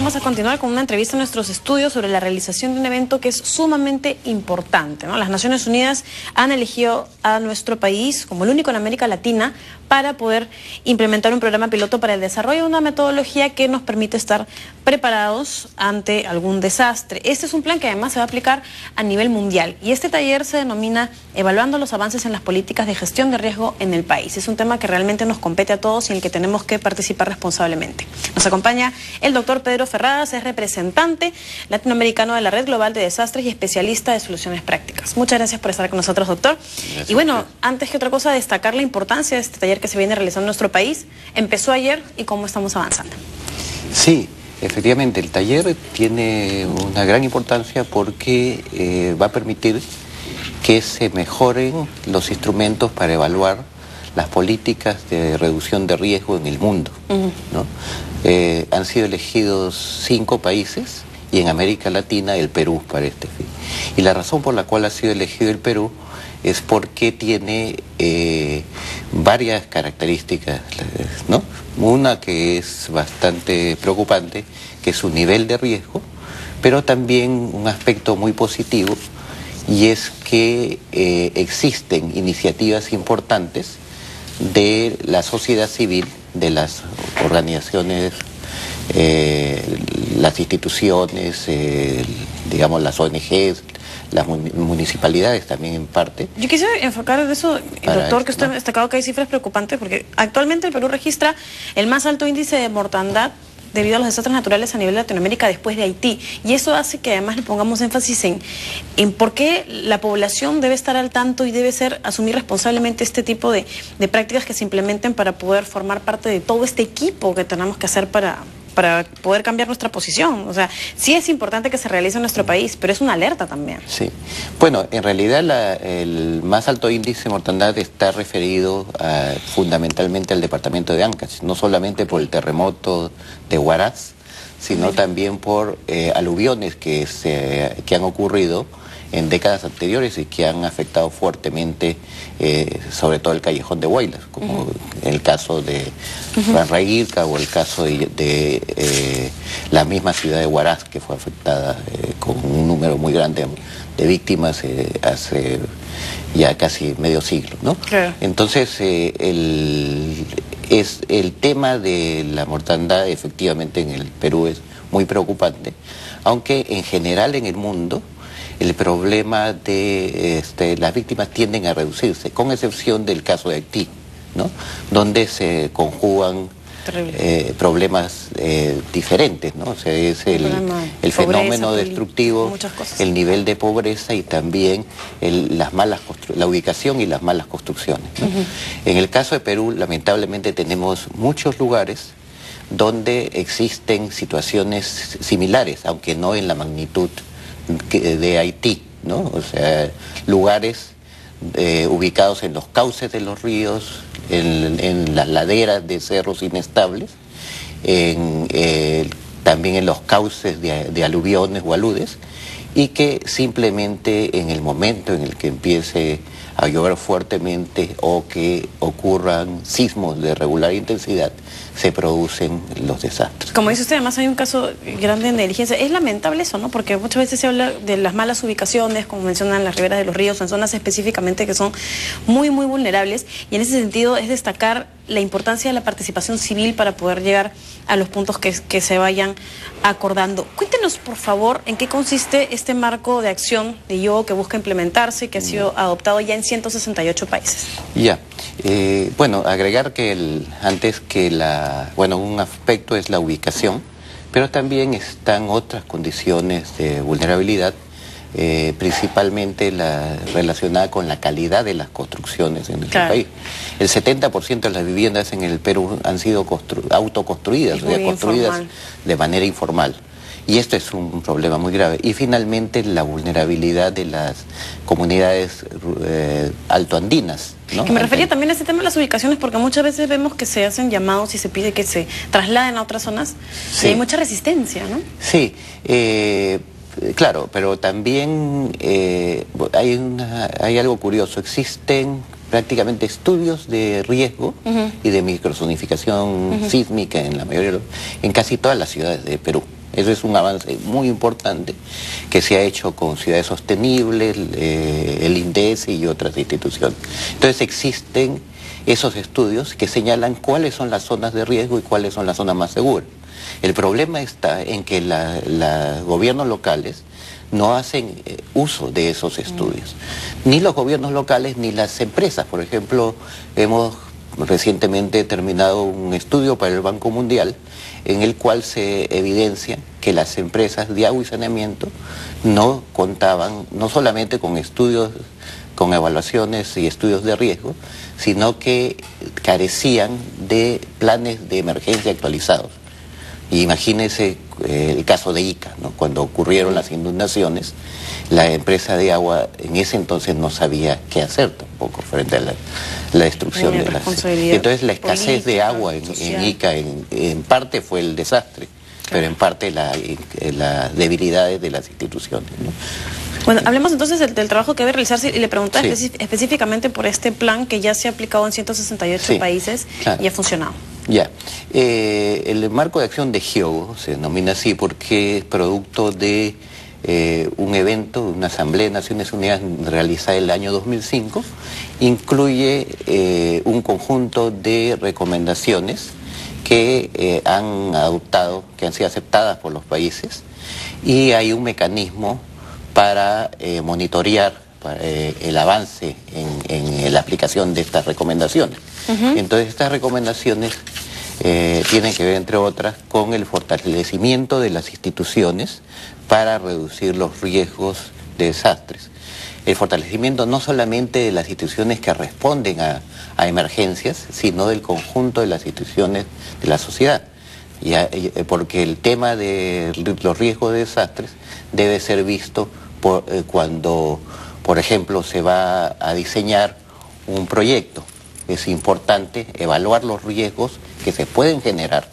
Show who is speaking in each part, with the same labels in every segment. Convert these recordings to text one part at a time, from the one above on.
Speaker 1: vamos a continuar con una entrevista en nuestros estudios sobre la realización de un evento que es sumamente importante, ¿no? Las Naciones Unidas han elegido a nuestro país como el único en América Latina para poder implementar un programa piloto para el desarrollo de una metodología que nos permite estar preparados ante algún desastre. Este es un plan que además se va a aplicar a nivel mundial y este taller se denomina Evaluando los avances en las políticas de gestión de riesgo en el país. Es un tema que realmente nos compete a todos y en el que tenemos que participar responsablemente. Nos acompaña el doctor Pedro Ferradas, es representante latinoamericano de la Red Global de Desastres y especialista de soluciones prácticas. Muchas gracias por estar con nosotros, doctor. Gracias. Y bueno, antes que otra cosa, destacar la importancia de este taller que se viene realizando en nuestro país. Empezó ayer y cómo estamos avanzando.
Speaker 2: Sí, efectivamente, el taller tiene una gran importancia porque va a permitir que se mejoren los instrumentos para evaluar las políticas de reducción de riesgo en el mundo, ¿no? Han sido elegidos 5 países y en América Latina el Perú para este fin. Y la razón por la cual ha sido elegido el Perú es porque tiene varias características, ¿no? Una que es bastante preocupante, que es su nivel de riesgo, pero también un aspecto muy positivo, y es que existen iniciativas importantes de la sociedad civil, de las organizaciones, las instituciones, digamos las ONGs, las municipalidades también en parte.
Speaker 1: Yo quisiera enfocar en eso, doctor, que usted ha destacado que hay cifras preocupantes, porque actualmente el Perú registra el más alto índice de mortandad debido a los desastres naturales a nivel de Latinoamérica después de Haití. Y eso hace que además le pongamos énfasis en por qué la población debe estar al tanto y debe asumir responsablemente este tipo de prácticas que se implementen para poder formar parte de todo este equipo que tenemos que hacer para poder cambiar nuestra posición. O sea, sí es importante que se realice en nuestro país, pero es una alerta también.
Speaker 2: Sí. Bueno, en realidad el más alto índice de mortandad está referido fundamentalmente al departamento de Ancash, no solamente por el terremoto de Huaraz, sino también por aluviones que han ocurrido en décadas anteriores y que han afectado fuertemente sobre todo el callejón de Huaylas, como el caso de Ranrairca o el caso de la misma ciudad de Huaraz, que fue afectada con un número muy grande de víctimas hace ya casi medio siglo, ¿no? Claro. Entonces, el tema de la mortandad efectivamente en el Perú es muy preocupante, aunque en general en el mundo el problema de las víctimas tienden a reducirse, con excepción del caso de Haití, ¿no? Donde se conjugan problemas diferentes, ¿no? O sea, es el fenómeno destructivo, el nivel de pobreza y también la ubicación y las malas construcciones, ¿no? En el caso de Perú, lamentablemente tenemos muchos lugares donde existen situaciones similares, aunque no en la magnitud de Haití, ¿no? O sea, lugares ubicados en los cauces de los ríos, en las laderas de cerros inestables, también en los cauces de aluviones o aludes, y que simplemente en el momento en el que empiece a llover fuertemente o que ocurran sismos de regular intensidad, se producen los desastres.
Speaker 1: Como dice usted, además hay un caso grande de negligencia. Es lamentable eso, ¿no? Porque muchas veces se habla de las malas ubicaciones, como mencionan las riberas de los ríos, en zonas específicamente que son muy, muy vulnerables. Y en ese sentido es destacar la importancia de la participación civil para poder llegar a los puntos que se vayan acordando. Cuéntenos, por favor, en qué consiste este marco de acción de IOGO que busca implementarse y que ha sido adoptado ya en 168 países.
Speaker 2: Ya. Bueno, agregar que un aspecto es la ubicación, pero también están otras condiciones de vulnerabilidad, principalmente la relacionada con la calidad de las construcciones en nuestro país. El 70% de las viviendas en el Perú han sido autoconstruidas, o sea, construidas de manera informal. Y esto es un problema muy grave. Y finalmente la vulnerabilidad de las comunidades altoandinas, ¿no?
Speaker 1: Que me refería también a ese tema de las ubicaciones, porque muchas veces vemos que se hacen llamados y se pide que se trasladen a otras zonas, sí. Y hay mucha resistencia, ¿no? Sí,
Speaker 2: claro, pero también hay algo curioso. Existen prácticamente estudios de riesgo y de microzonificación sísmica en casi todas las ciudades de Perú. Eso es un avance muy importante que se ha hecho con Ciudades Sostenibles, el INDES y otras instituciones. Entonces existen esos estudios que señalan cuáles son las zonas de riesgo y cuáles son las zonas más seguras. El problema está en que los gobiernos locales no hacen uso de esos estudios. Ni los gobiernos locales ni las empresas. Por ejemplo, hemos recientemente terminado un estudio para el Banco Mundial en el cual se evidencia que las empresas de agua y saneamiento no contaban no solamente con estudios, con evaluaciones y estudios de riesgo, sino que carecían de planes de emergencia actualizados. Y imagínense el caso de Ica, ¿no? Cuando ocurrieron las inundaciones, la empresa de agua en ese entonces no sabía qué hacer tampoco frente a la destrucción de las... Entonces la escasez de agua en Ica en parte fue el desastre, pero en parte las debilidades de las instituciones, ¿no?
Speaker 1: Bueno, hablemos entonces del trabajo que debe realizarse y le preguntaba específicamente por este plan que ya se ha aplicado en 168 países y ha funcionado.
Speaker 2: Ya, el marco de acción de Hyogo se denomina así porque es producto de un evento, una Asamblea de Naciones Unidas realizada el año 2005, incluye un conjunto de recomendaciones que han adoptado, que han sido aceptadas por los países, y hay un mecanismo para monitorear el avance en la aplicación de estas recomendaciones. Entonces estas recomendaciones tienen que ver, entre otras, con el fortalecimiento de las instituciones para reducir los riesgos de desastres. El fortalecimiento no solamente de las instituciones que responden a emergencias, sino del conjunto de las instituciones de la sociedad. Porque el tema de los riesgos de desastres debe ser visto cuando, por ejemplo, se va a diseñar un proyecto. Es importante evaluar los riesgos que se pueden generar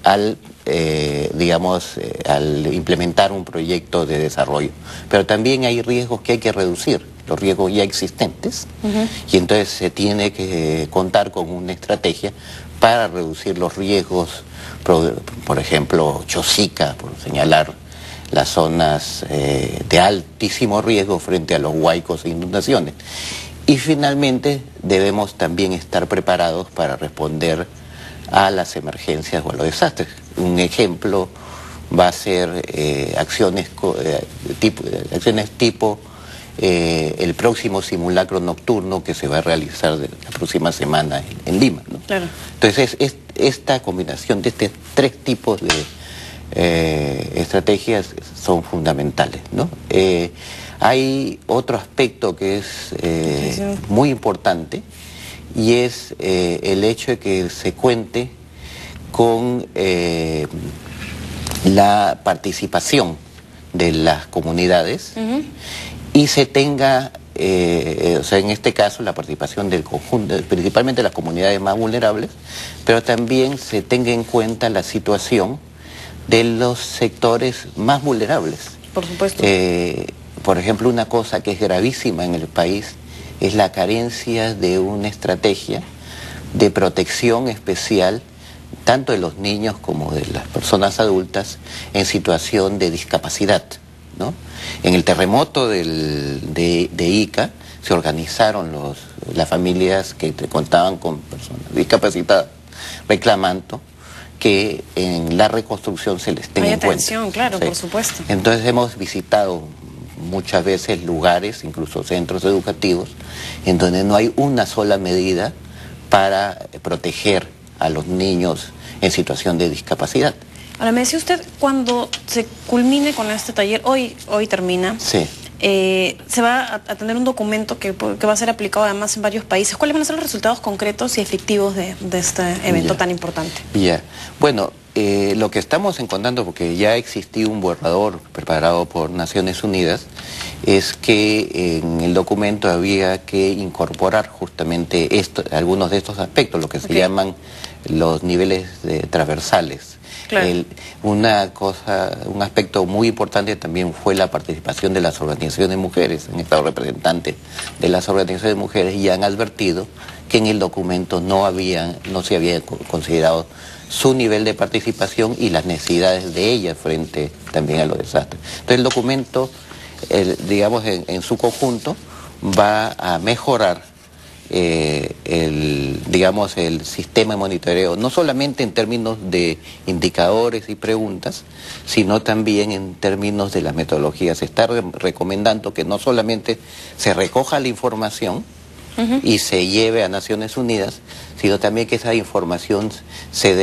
Speaker 2: al implementar un proyecto de desarrollo. Pero también hay riesgos que hay que reducir, los riesgos ya existentes, y entonces se tiene que contar con una estrategia para reducir los riesgos, por ejemplo, Chosica, por señalar las zonas de altísimo riesgo frente a los huaicos e inundaciones. Y finalmente debemos también estar preparados para responder a las emergencias o a los desastres. Un ejemplo va a ser acciones tipo el próximo simulacro nocturno que se va a realizar la próxima semana en Lima, ¿no? Claro. Entonces esta combinación de estos tres tipos de estrategias son fundamentales, ¿no? Hay otro aspecto que es muy importante, y es el hecho de que se cuente con la participación de las comunidades y se tenga, o sea, en este caso la participación del conjunto, principalmente las comunidades más vulnerables, pero también se tenga en cuenta la situación de los sectores más vulnerables.
Speaker 1: Por supuesto.
Speaker 2: Por ejemplo, una cosa que es gravísima en el país es la carencia de una estrategia de protección especial tanto de los niños como de las personas adultas en situación de discapacidad, ¿no? En el terremoto de Ica se organizaron las familias que contaban con personas discapacitadas reclamando que en la reconstrucción se les tenga en cuenta.
Speaker 1: Atención, claro, por supuesto.
Speaker 2: Entonces hemos visitado muchas veces lugares, incluso centros educativos, en donde no hay una sola medida para proteger a los niños en situación de discapacidad.
Speaker 1: Ahora, me decía usted, cuando se culmine con este taller, hoy termina,
Speaker 2: sí,
Speaker 1: se va a tener un documento que va a ser aplicado además en varios países. ¿Cuáles van a ser los resultados concretos y efectivos de este evento tan importante?
Speaker 2: Bueno, lo que estamos encontrando, porque ya existía un borrador preparado por Naciones Unidas, es que en el documento había que incorporar justamente algunos de estos aspectos, lo que se llaman los niveles transversales.
Speaker 1: Claro.
Speaker 2: Un aspecto muy importante también fue la participación de las organizaciones de mujeres. Han estado representantes de las organizaciones de mujeres y han advertido que en el documento no se había considerado su nivel de participación y las necesidades de ellas frente también a los desastres. Entonces el documento, digamos, en su conjunto va a mejorar digamos, el sistema de monitoreo, no solamente en términos de indicadores y preguntas, sino también en términos de las metodologías. Se está recomendando que no solamente se recoja la información y se lleve a Naciones Unidas, sino también que esa información se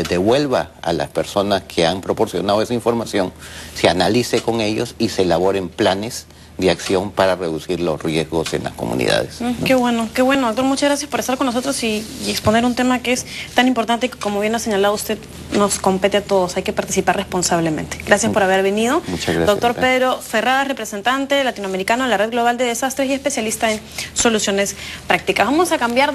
Speaker 2: devuelva a las personas que han proporcionado esa información, se analice con ellos y se elaboren planes de acción para reducir los riesgos en las comunidades.
Speaker 1: Qué bueno, doctor. Muchas gracias por estar con nosotros y exponer un tema que es tan importante que, como bien ha señalado usted, nos compete a todos. Hay que participar responsablemente. Gracias por haber venido.
Speaker 2: Muchas gracias.
Speaker 1: Doctor Pedro Ferradas, representante latinoamericano de la Red Global de Desastres y especialista en soluciones prácticas. Vamos a cambiar